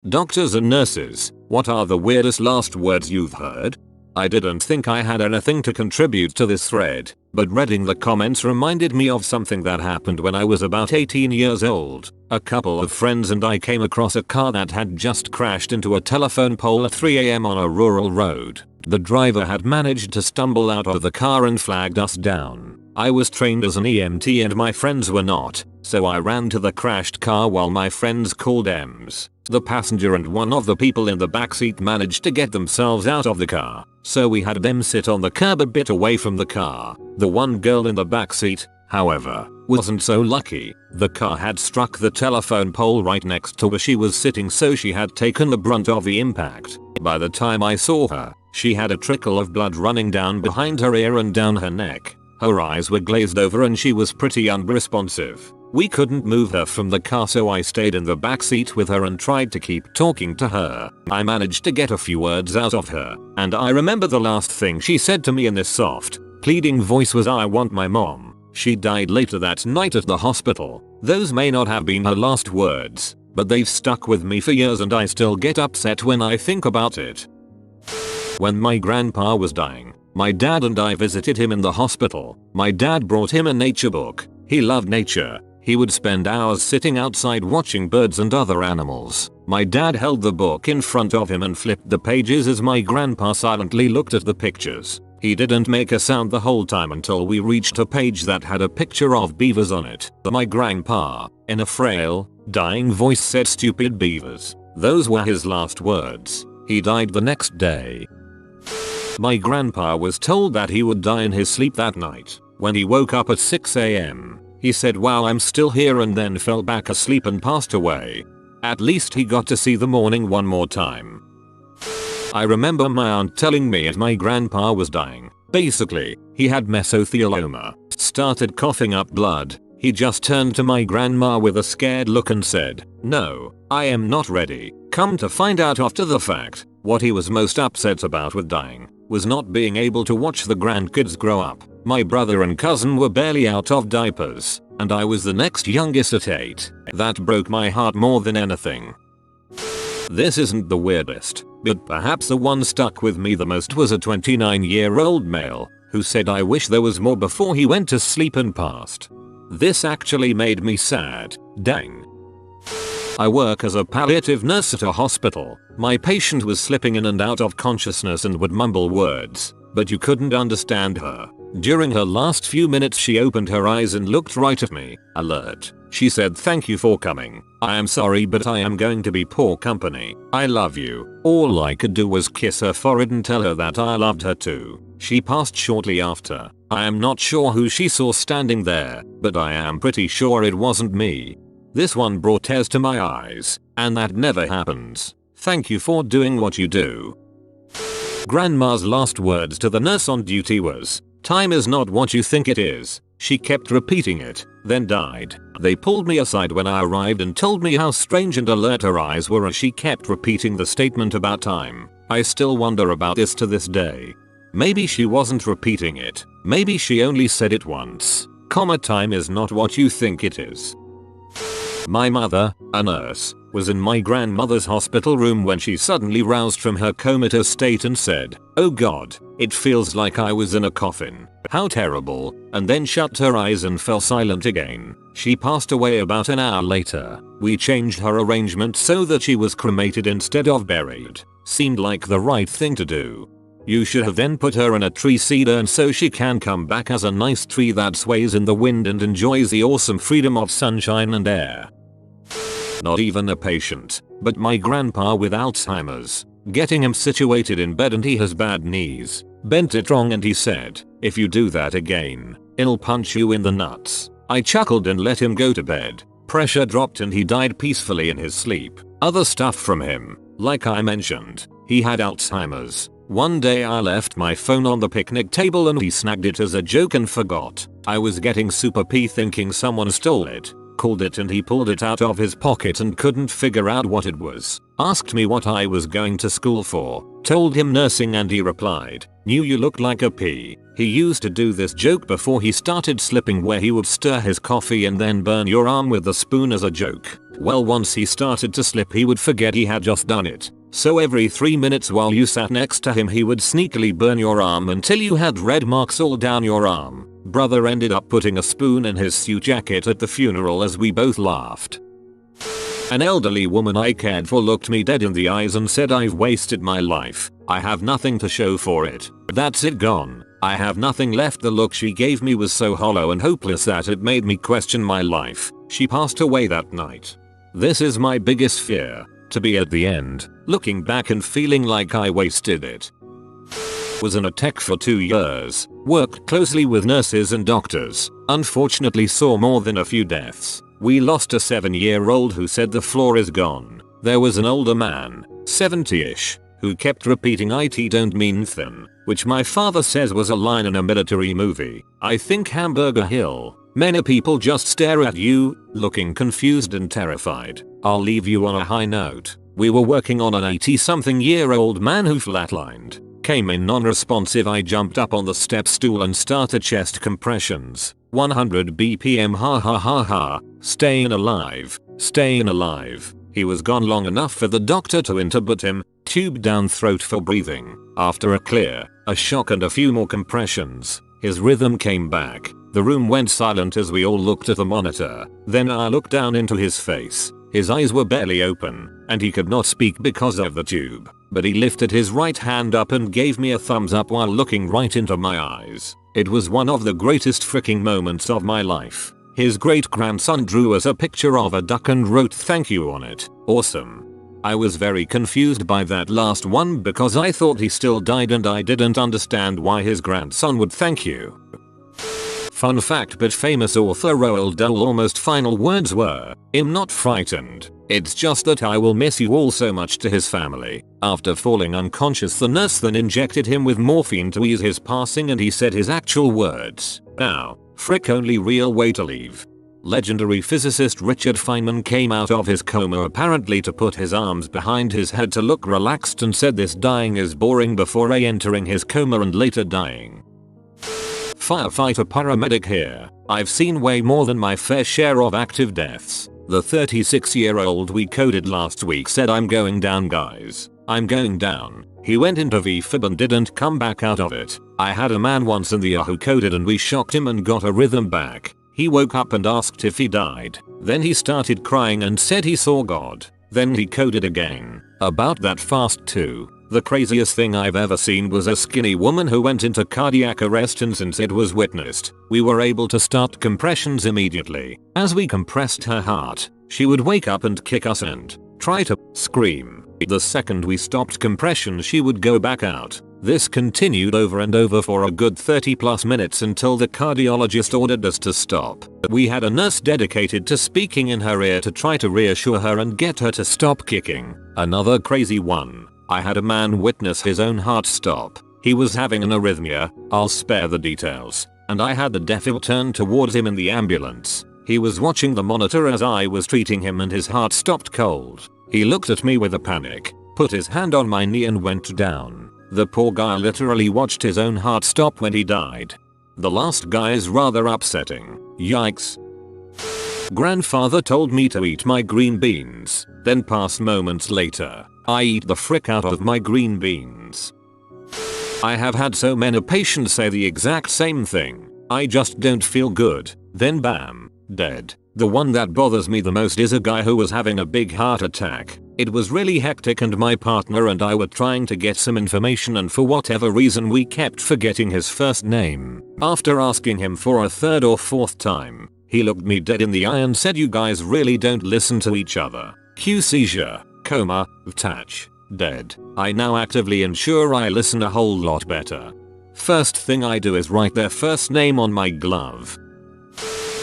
Doctors and nurses, what are the weirdest last words you've heard? I didn't think I had anything to contribute to this thread, but reading the comments reminded me of something that happened when I was about 18 years old. A couple of friends and I came across a car that had just crashed into a telephone pole at 3 AM on a rural road. The driver had managed to stumble out of the car and flagged us down. I was trained as an EMT and my friends were not, so I ran to the crashed car while my friends called EMS. The passenger and one of the people in the backseat managed to get themselves out of the car, so we had them sit on the curb a bit away from the car. The one girl in the backseat, however, wasn't so lucky. The car had struck the telephone pole right next to where she was sitting, so she had taken the brunt of the impact. By the time I saw her, she had a trickle of blood running down behind her ear and down her neck. Her eyes were glazed over and she was pretty unresponsive. We couldn't move her from the car, so I stayed in the backseat with her and tried to keep talking to her. I managed to get a few words out of her, and I remember the last thing she said to me in this soft, pleading voice was, "I want my mom." She died later that night at the hospital. Those may not have been her last words, but they've stuck with me for years and I still get upset when I think about it. When my grandpa was dying, my dad and I visited him in the hospital. My dad brought him a nature book. He loved nature. He would spend hours sitting outside watching birds and other animals. My dad held the book in front of him and flipped the pages as my grandpa silently looked at the pictures. He didn't make a sound the whole time until we reached a page that had a picture of beavers on it. My grandpa, in a frail, dying voice, said, "Stupid beavers." Those were his last words. He died the next day. My grandpa was told that he would die in his sleep that night. When he woke up at 6 AM, he said, "Wow, I'm still here," and then fell back asleep and passed away. At least he got to see the morning one more time. I remember my aunt telling me as my grandpa was dying. Basically, he had mesothelioma. Started coughing up blood. He just turned to my grandma with a scared look and said, "No, I am not ready." Come to find out after the fact, what he was most upset about with dying was not being able to watch the grandkids grow up. My brother and cousin were barely out of diapers, and I was the next youngest at 8. That broke my heart more than anything. This isn't the weirdest, but perhaps the one stuck with me the most was a 29-year-old male who said, "I wish there was more" before he went to sleep and passed. This actually made me sad. Dang. I work as a palliative nurse at a hospital. My patient was slipping in and out of consciousness and would mumble words, but you couldn't understand her. During her last few minutes she opened her eyes and looked right at me, alert. She said, "Thank you for coming. I am sorry, but I am going to be poor company. I love you." All I could do was kiss her forehead and tell her that I loved her too. She passed shortly after. I am not sure who she saw standing there, but I am pretty sure it wasn't me. This one brought tears to my eyes, and that never happens. Thank you for doing what you do. Grandma's last words to the nurse on duty was, "Time is not what you think it is." She kept repeating it, then died. They pulled me aside when I arrived and told me how strange and alert her eyes were as she kept repeating the statement about time. I still wonder about this to this day. Maybe she wasn't repeating it. Maybe she only said it once. Time is not what you think it is. My mother, a nurse, was in my grandmother's hospital room when she suddenly roused from her comatose state and said, "Oh God, it feels like I was in a coffin. How terrible," and then shut her eyes and fell silent again. She passed away about an hour later. We changed her arrangement so that she was cremated instead of buried. Seemed like the right thing to do. You should have then put her in a tree seed urn so she can come back as a nice tree that sways in the wind and enjoys the awesome freedom of sunshine and air. Not even a patient, but my grandpa with Alzheimer's. Getting him situated in bed and he has bad knees. Bent it wrong and he said, "If you do that again, I'll punch you in the nuts." I chuckled and let him go to bed. Pressure dropped and he died peacefully in his sleep. Other stuff from him, like I mentioned, he had Alzheimer's. One day I left my phone on the picnic table and he snagged it as a joke and forgot. I was getting super pee thinking someone stole it. Called it and he pulled it out of his pocket and couldn't figure out what it was. Asked me what I was going to school for. Told him nursing and he replied, "Knew you looked like a pea." He used to do this joke before he started slipping where he would stir his coffee and then burn your arm with a spoon as a joke. Well, once he started to slip he would forget he had just done it. So every 3 minutes while you sat next to him he would sneakily burn your arm until you had red marks all down your arm. Brother ended up putting a spoon in his suit jacket at the funeral as we both laughed. An elderly woman I cared for looked me dead in the eyes and said, "I've wasted my life. I have nothing to show for it. That's it, gone. I have nothing left." The look she gave me was so hollow and hopeless that it made me question my life. She passed away that night. This is my biggest fear, to be at the end, looking back and feeling like I wasted it. Was in a tech for 2 years, worked closely with nurses and doctors, unfortunately saw more than a few deaths. We lost a 7-year-old who said the floor is gone. There was an older man, 70-ish, who kept repeating "IT don't mean thin," which my father says was a line in a military movie. I think Hamburger Hill. Many people just stare at you, looking confused and terrified. I'll leave you on a high note. We were working on an 80-something-year-old man who flatlined. Came in non-responsive. I jumped up on the step stool and started chest compressions. 100 BPM, ha ha ha ha. Staying alive. Staying alive. He was gone long enough for the doctor to intubate him, tube down throat for breathing. After a clear, a shock and a few more compressions, his rhythm came back. The room went silent as we all looked at the monitor. Then I looked down into his face. His eyes were barely open, and he could not speak because of the tube. But he lifted his right hand up and gave me a thumbs up while looking right into my eyes. It was one of the greatest freaking moments of my life. His great-grandson drew us a picture of a duck and wrote "thank you" on it. Awesome. I was very confused by that last one because I thought he still died and I didn't understand why his grandson would thank you. Fun fact, but famous author Roald Dahl almost final words were, "I'm not frightened. It's just that I will miss you all so much." To his family. After falling unconscious, the nurse then injected him with morphine to ease his passing and he said his actual words, "Now, frick, only real way to leave." Legendary physicist Richard Feynman came out of his coma apparently to put his arms behind his head to look relaxed and said this dying is boring before entering his coma and later dying. Firefighter paramedic here. I've seen way more than my fair share of active deaths. The 36-year-old we coded last week said, "I'm going down, guys. I'm going down." He went into VFib and didn't come back out of it. I had a man once in the ER who coded and we shocked him and got a rhythm back. He woke up and asked if he died. Then he started crying and said he saw God. Then he coded again. About that fast too. The craziest thing I've ever seen was a skinny woman who went into cardiac arrest, and since it was witnessed, we were able to start compressions immediately. As we compressed her heart, she would wake up and kick us and try to scream. The second we stopped compression she would go back out. This continued over and over for a good 30+ minutes until the cardiologist ordered us to stop. We had a nurse dedicated to speaking in her ear to try to reassure her and get her to stop kicking. Another crazy one. I had a man witness his own heart stop. He was having an arrhythmia, I'll spare the details, and I had the deathbed turned towards him in the ambulance. He was watching the monitor as I was treating him and his heart stopped cold. He looked at me with a panic, put his hand on my knee and went down. The poor guy literally watched his own heart stop when he died. The last guy is rather upsetting. Yikes. Grandfather told me to eat my green beans, then pass moments later. I eat the frick out of my green beans. I have had so many patients say the exact same thing. I just don't feel good. Then bam, dead. The one that bothers me the most is a guy who was having a big heart attack. It was really hectic and my partner and I were trying to get some information, and for whatever reason we kept forgetting his first name. After asking him for a third or fourth time, he looked me dead in the eye and said, "You guys really don't listen to each other." Cue seizure, coma, attach, dead. I now actively ensure I listen a whole lot better. First thing I do is write their first name on my glove.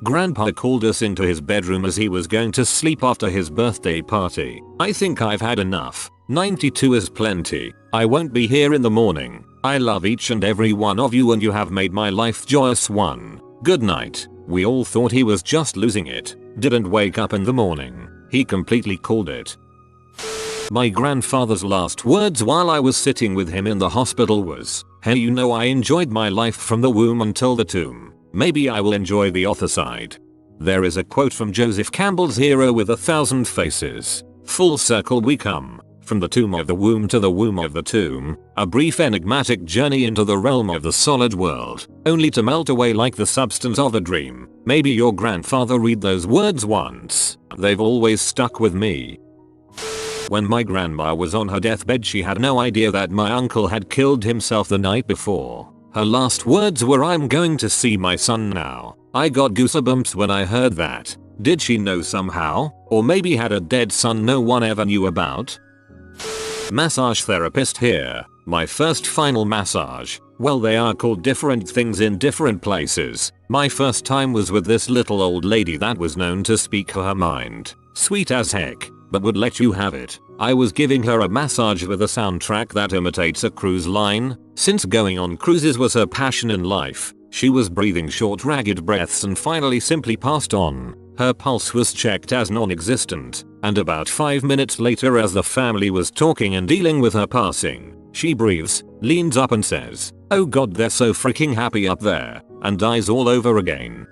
Grandpa called us into his bedroom as he was going to sleep after his birthday party. I think I've had enough. 92 is plenty. I won't be here in the morning. I love each and every one of you and you have made my life joyous one. Good night. We all thought he was just losing it. Didn't wake up in the morning. He completely called it. My grandfather's last words while I was sitting with him in the hospital was, "Hey, you know, I enjoyed my life from the womb until the tomb. Maybe I will enjoy the other side." There is a quote from Joseph Campbell's Hero with 1,000 Faces. Full circle we come, from the tomb of the womb to the womb of the tomb, a brief enigmatic journey into the realm of the solid world, only to melt away like the substance of a dream. Maybe your grandfather read those words once. They've always stuck with me. When my grandma was on her deathbed, she had no idea that my uncle had killed himself the night before. Her last words were, "I'm going to see my son now." I got goosebumps when I heard that. Did she know somehow? Or maybe had a dead son no one ever knew about? Massage therapist here. My first final massage. Well, they are called different things in different places. My first time was with this little old lady that was known to speak her mind. Sweet as heck, but would let you have it. I was giving her a massage with a soundtrack that imitates a cruise line. Since going on cruises was her passion in life, she was breathing short ragged breaths and finally simply passed on. Her pulse was checked as non-existent, and about 5 minutes later, as the family was talking and dealing with her passing, she breathes, leans up and says, "Oh god, they're so freaking happy up there," and dies all over again.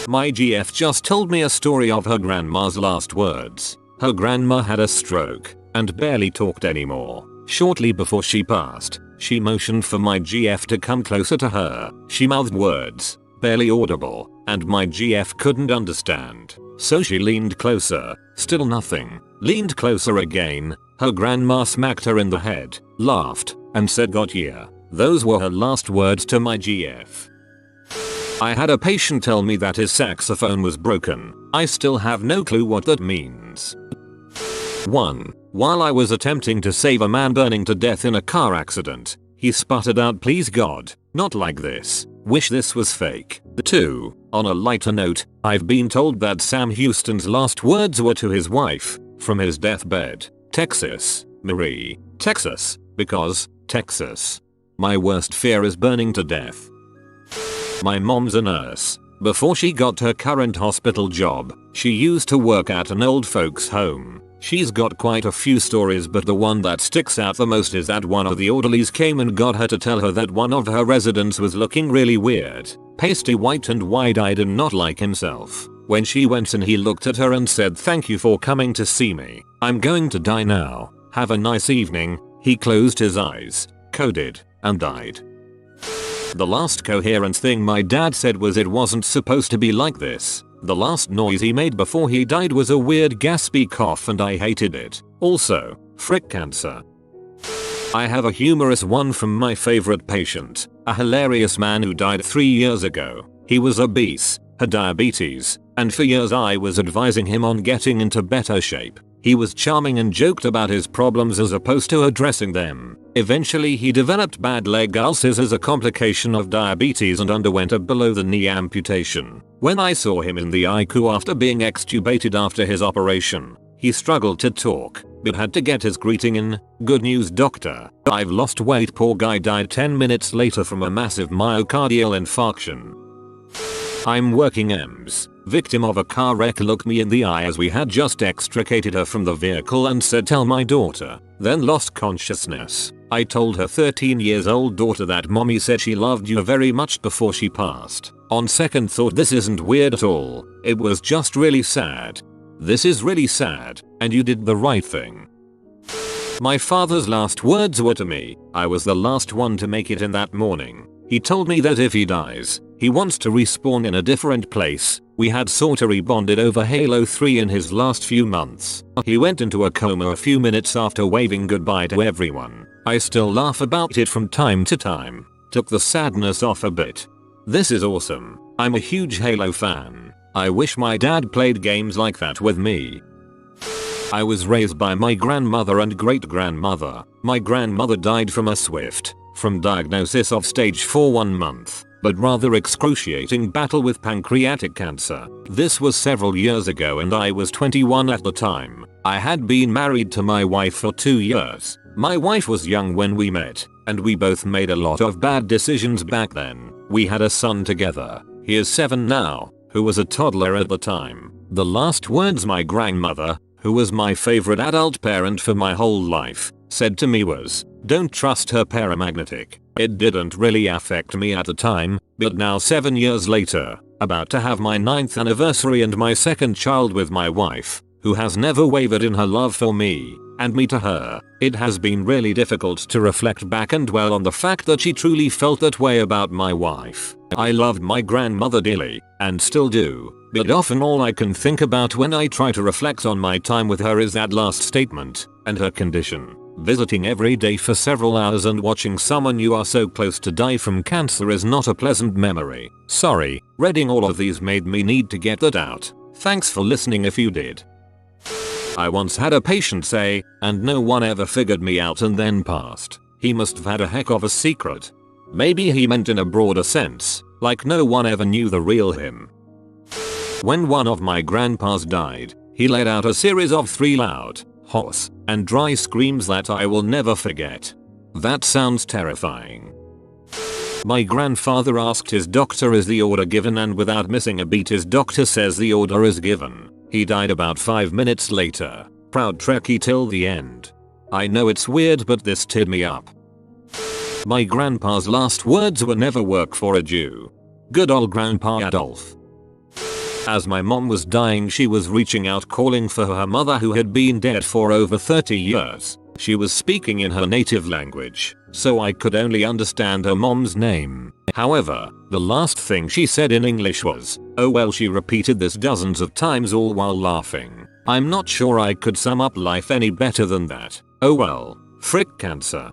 My GF just told me a story of her grandma's last words. Her grandma had a stroke and barely talked anymore. Shortly before she passed, she motioned for my GF to come closer to her. She mouthed words, barely audible, and my GF couldn't understand. So she leaned closer, still nothing. Leaned closer again. Her grandma smacked her in the head, laughed, and said, "Got ya." Those were her last words to my GF. I had a patient tell me that his saxophone was broken. I still have no clue what that means. 1. While I was attempting to save a man burning to death in a car accident, he sputtered out, "Please God, not like this. Wish this was fake." 2. On a lighter note, I've been told that Sam Houston's last words were to his wife, from his deathbed, "Texas, Marie, Texas, because, Texas. My worst fear is burning to death." My mom's a nurse. Before she got her current hospital job, she used to work at an old folks home. She's got quite a few stories, but the one that sticks out the most is that one of the orderlies came and got her to tell her that one of her residents was looking really weird, pasty white and wide-eyed and not like himself. When she went in, he looked at her and said, "Thank you for coming to see me. I'm going to die now. Have a nice evening." He closed his eyes, coded, and died. The last coherent thing my dad said was it wasn't supposed to be like this. The last noise he made before he died was a weird gaspy cough, and I hated it. Also, frick cancer. I have a humorous one from my favorite patient, a hilarious man who died 3 years ago. He was obese, had diabetes, and for years I was advising him on getting into better shape. He was charming and joked about his problems as opposed to addressing them. Eventually he developed bad leg ulcers as a complication of diabetes and underwent a below-the-knee amputation. When I saw him in the ICU after being extubated after his operation, he struggled to talk, but had to get his greeting in. "Good news, doctor. I've lost weight." Poor guy died 10 minutes later from a massive myocardial infarction. I'm working EMS. Victim of a car wreck looked me in the eye as we had just extricated her from the vehicle and said, "Tell my daughter." Then lost consciousness. I told her 13 years old daughter that mommy said she loved you very much before she passed. On second thought, this isn't weird at all. It was just really sad. This is really sad, and you did the right thing. My father's last words were to me. I was the last one to make it in that morning. He told me that if he dies, he wants to respawn in a different place. We had sorta rebonded over Halo 3 in his last few months. He went into a coma a few minutes after waving goodbye to everyone. I still laugh about it from time to time. Took the sadness off a bit. This is awesome. I'm a huge Halo fan. I wish my dad played games like that with me. I was raised by my grandmother and great-grandmother. My grandmother died from a swift, from diagnosis of stage 4 1 month, but rather excruciating battle with pancreatic cancer. This was several years ago and I was 21 at the time. I had been married to my wife for 2 years. My wife was young when we met, and we both made a lot of bad decisions back then. We had a son together. He is 7 now, who was a toddler at the time. The last words my grandmother, who was my favorite adult parent for my whole life, said to me was, "Don't trust her, paramagnetic." It didn't really affect me at the time, but now 7 years later, about to have my 9th anniversary and my second child with my wife, who has never wavered in her love for me, and me to her, it has been really difficult to reflect back and dwell on the fact that she truly felt that way about my wife. I loved my grandmother dearly, and still do, but often all I can think about when I try to reflect on my time with her is that last statement, and her condition. Visiting every day for several hours and watching someone you are so close to die from cancer is not a pleasant memory. Sorry, reading all of these made me need to get that out. Thanks for listening if you did. I once had a patient say, and no one ever figured me out and then passed. He must have had a heck of a secret. Maybe he meant in a broader sense, like no one ever knew the real him. When one of my grandpas died, he let out a series of 3 loud, hoarse, and dry screams that I will never forget. That sounds terrifying. My grandfather asked his doctor is the order given, and without missing a beat his doctor says the order is given. He died about 5 minutes later. Proud Trekkie till the end. I know it's weird but this teared me up. My grandpa's last words were never work for a Jew. Good old Grandpa Adolf. As my mom was dying she was reaching out calling for her mother who had been dead for over 30 years. She was speaking in her native language, so I could only understand her mom's name. However, the last thing she said in English was, "Oh well." She repeated this dozens of times all while laughing. I'm not sure I could sum up life any better than that. Oh well, frick cancer.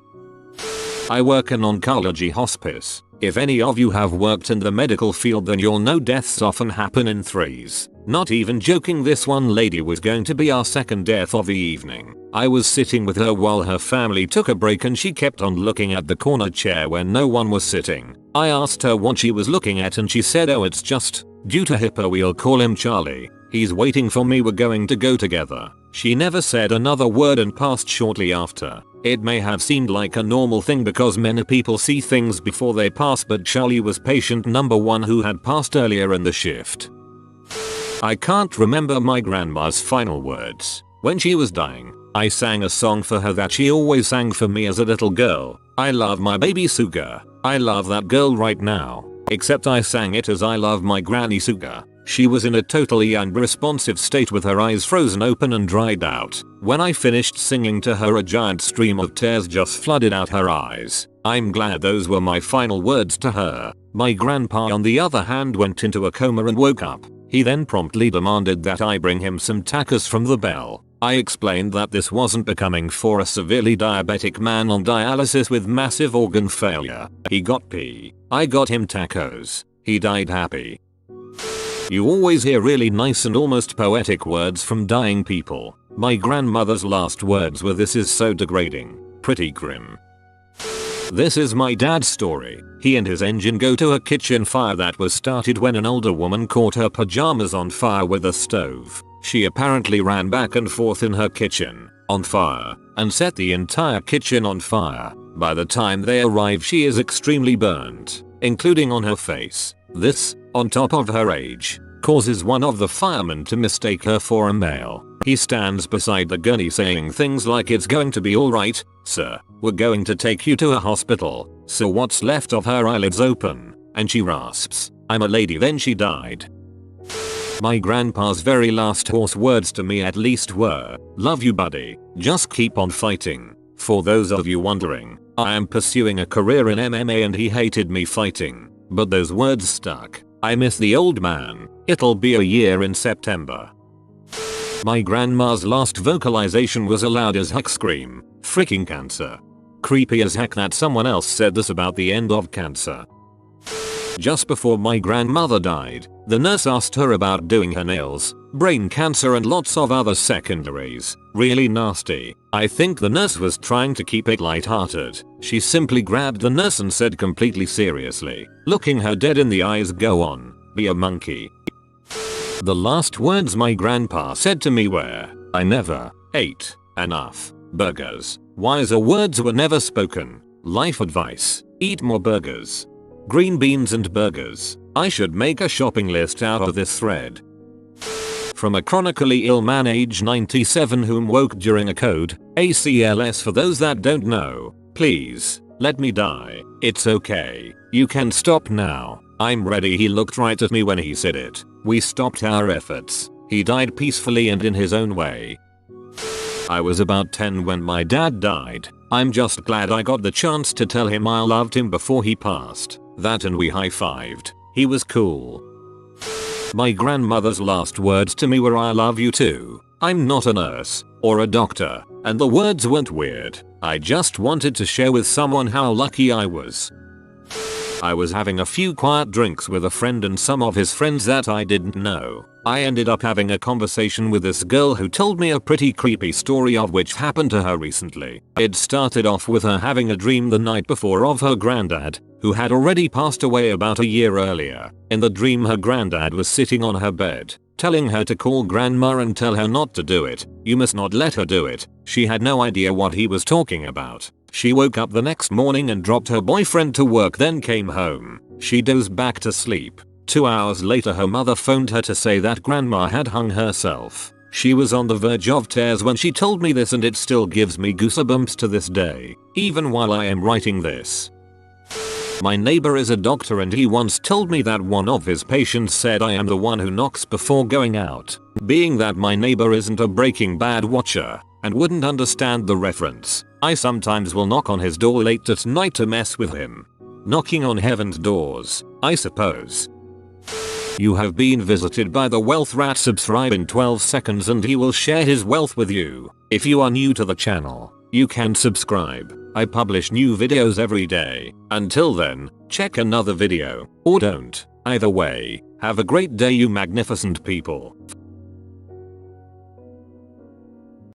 I work in oncology hospice. If any of you have worked in the medical field then you'll know deaths often happen in threes. Not even joking, this one lady was going to be our second death of the evening. I was sitting with her while her family took a break and she kept on looking at the corner chair where no one was sitting. I asked her what she was looking at and she said, "Oh, it's just, due to HIPAA we'll call him Charlie. He's waiting for me, we're going to go together." She never said another word and passed shortly after. It may have seemed like a normal thing because many people see things before they pass, but Charlie was patient number 1 who had passed earlier in the shift. I can't remember my grandma's final words. When she was dying, I sang a song for her that she always sang for me as a little girl. I love my baby Suga. I love that girl right now. Except I sang it as I love my granny Suga. She was in a totally unresponsive state with her eyes frozen open and dried out. When I finished singing to her a giant stream of tears just flooded out her eyes. I'm glad those were my final words to her. My grandpa on the other hand went into a coma and woke up. He then promptly demanded that I bring him some tacos from the Bell. I explained that this wasn't becoming for a severely diabetic man on dialysis with massive organ failure. He got pee. I got him tacos. He died happy. You always hear really nice and almost poetic words from dying people. My grandmother's last words were, "This is so degrading." Pretty grim. This is my dad's story. He and his engine go to a kitchen fire that was started when an older woman caught her pajamas on fire with a stove. She apparently ran back and forth in her kitchen, on fire, and set the entire kitchen on fire. By the time they arrive she is extremely burnt, including on her face. This, on top of her age, causes one of the firemen to mistake her for a male. He stands beside the gurney saying things like, "It's going to be alright, sir. We're going to take you to a hospital." So what's left of her eyelids open, and she rasps, "I'm a lady." Then she died. My grandpa's very last hoarse words to me at least were, "Love you buddy, just keep on fighting." For those of you wondering, I am pursuing a career in MMA and he hated me fighting. But those words stuck. I miss the old man. It'll be a year in September. My grandma's last vocalization was a loud as heck scream. Freaking cancer. Creepy as heck that someone else said this about the end of cancer. Just before my grandmother died, the nurse asked her about doing her nails, brain cancer and lots of other secondaries. Really nasty. I think the nurse was trying to keep it lighthearted. She simply grabbed the nurse and said completely seriously, looking her dead in the eyes, "Go on, be a monkey." The last words my grandpa said to me were, "I never ate enough burgers." Wiser words were never spoken. Life advice: eat more burgers. Green beans and burgers. I should make a shopping list out of this thread. From a chronically ill man age 97 whom woke during a code, ACLS for those that don't know. Please, Let me die. It's okay. You can stop now. I'm ready. He looked right at me when he said it. We stopped our efforts. He died peacefully and in his own way. I was about 10 when my dad died. I'm just glad I got the chance to tell him I loved him before he passed. That and we high-fived. He was cool. My grandmother's last words to me were I love you too. I'm not a nurse or a doctor, and the words weren't weird. I just wanted to share with someone how lucky I was. I was having a few quiet drinks with a friend and some of his friends that I didn't know. I ended up having a conversation with this girl who told me a pretty creepy story of which happened to her recently. It started off with her having a dream the night before of her granddad, who had already passed away about a year earlier. In the dream her granddad was sitting on her bed, telling her to call grandma and tell her not to do it. You must not let her do it. She had no idea what he was talking about. She woke up the next morning and dropped her boyfriend to work, then came home. She dozed back to sleep. 2 hours later her mother phoned her to say that grandma had hung herself. She was on the verge of tears when she told me this, and it still gives me goosebumps to this day, even while I am writing this. My neighbor is a doctor and he once told me that one of his patients said I am the one who knocks before going out. Being that my neighbor isn't a Breaking Bad watcher and wouldn't understand the reference, I sometimes will knock on his door late at night to mess with him. Knocking on heaven's doors, I suppose. You have been visited by the wealth rat. Subscribe in 12 seconds and he will share his wealth with you. If you are new to the channel, you can subscribe. I publish new videos every day. Until then, check another video, or don't. Either way, have a great day you magnificent people.